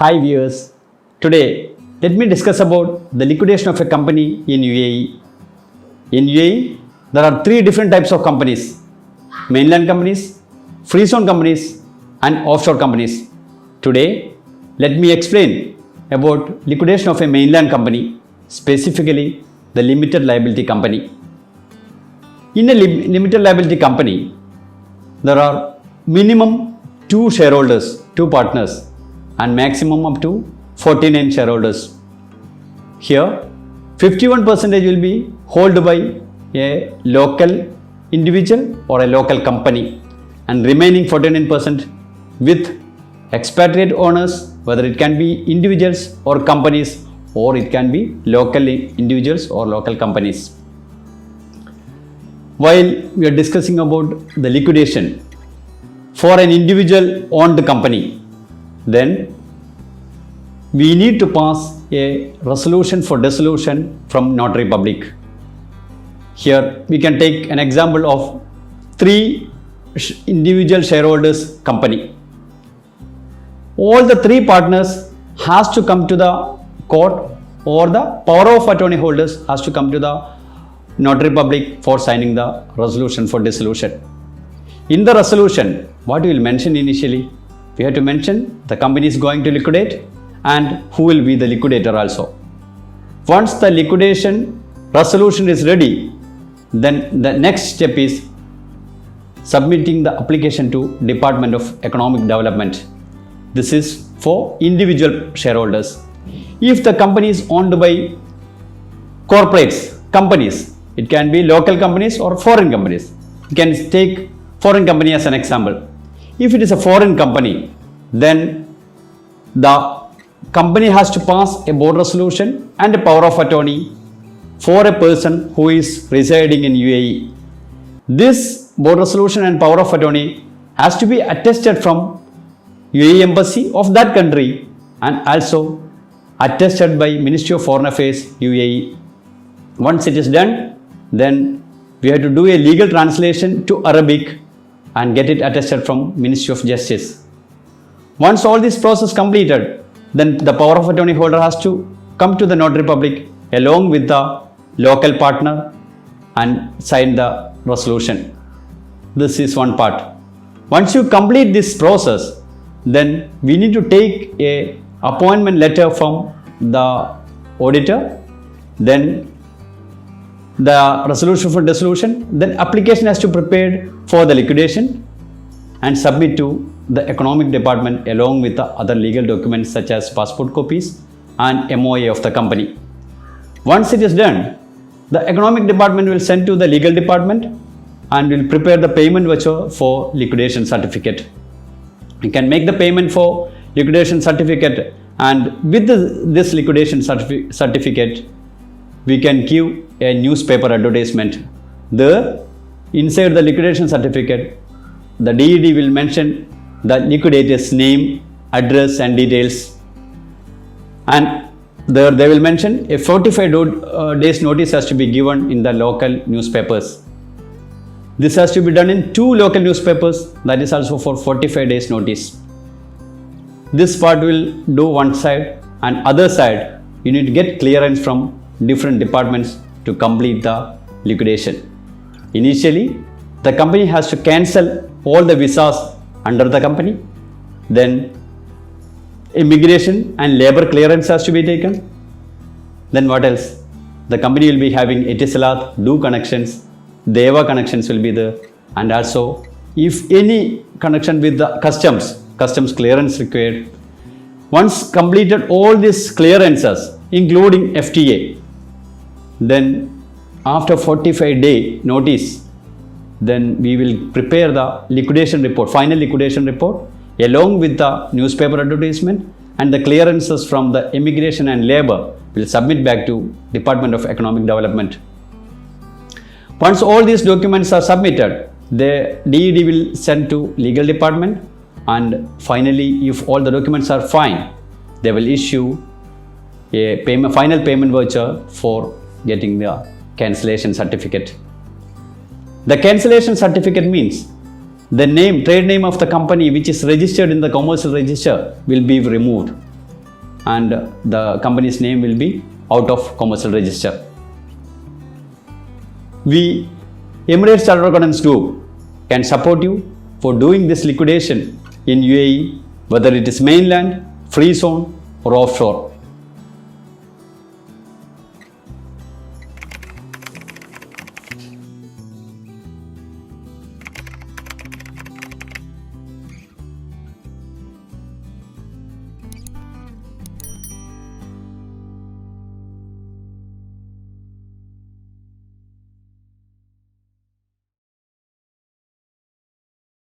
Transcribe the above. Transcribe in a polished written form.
Hi viewers, today let me discuss about the liquidation of a company in UAE. In UAE, there are three different types of companies: mainland companies, free zone companies and offshore companies. Today, let me explain about liquidation of a mainland company, specifically the limited liability company. In a limited liability company, there are minimum 2 shareholders, 2 partners, and maximum up to 49 shareholders. Here, 51% will be held by a local individual or a local company, and remaining 49% with expatriate owners, whether it can be individuals or companies, or it can be local individuals or local companies. While we are discussing about the liquidation for an individual owned company, then we need to pass a resolution for dissolution from notary public. Here we can take an example of 3 individual shareholders company. All the 3 partners has to come to the court, or the power of attorney holders has to come to the notary public for signing the resolution for dissolution. In the resolution, what we will mention initially, we have to mention the company is going to liquidate and who will be the liquidator also. Once the liquidation resolution is ready, then the next step is submitting the application to Department of Economic Development. This is for individual shareholders. If the company is owned by corporates, companies, it can be local companies or foreign companies. You can take foreign company as an example. If it is a foreign company, then the company has to pass a board resolution and a power of attorney for a person who is residing in UAE. This board resolution and power of attorney has to be attested from UAE embassy of that country and also attested by Ministry of Foreign Affairs UAE. Once it is done, then we have to do a legal translation to Arabic and get it attested from Ministry of Justice. Once all this process completed, then the power of attorney holder has to come to the notary public along with the local partner and sign the resolution. This is one part. Once you complete this process, then we need to take a appointment letter from the auditor, then the resolution for dissolution, then application has to be prepared for the liquidation and submit to the economic department along with the other legal documents such as passport copies and MOA of the company. Once it is done, the economic department will send to the legal department and will prepare the payment voucher for liquidation certificate. You can make the payment for liquidation certificate, and with this liquidation certificate, we can give a newspaper advertisement. There, inside the liquidation certificate, the DED will mention the liquidator's name, address and details, and there they will mention a 45 days notice has to be given in the local newspapers. This has to be done in 2 local newspapers, that is also for 45 days notice. This part will do one side, and other side you need to get clearance from different departments to complete the liquidation. Initially, the company has to cancel all the visas under the company. Then immigration and labor clearance has to be taken. Then what else? The company will be having Etisalat, Do connections, Deva connections will be there, and also if any connection with the customs clearance required. Once completed all these clearances, including FTA, then after 45-day notice, then we will prepare the liquidation report, final liquidation report, along with the newspaper advertisement, and the clearances from the immigration and labor will submit back to Department of Economic Development. Once all these documents are submitted, the DED will send to legal department, and finally, if all the documents are fine, they will issue a final payment voucher for getting the cancellation certificate. The cancellation certificate means the name, trade name of the company which is registered in the commercial register will be removed. and the company's name will be out of commercial register. We, Emirates Chartered Accountants Group, can support you for doing this liquidation in UAE, whether it is mainland, free zone or offshore.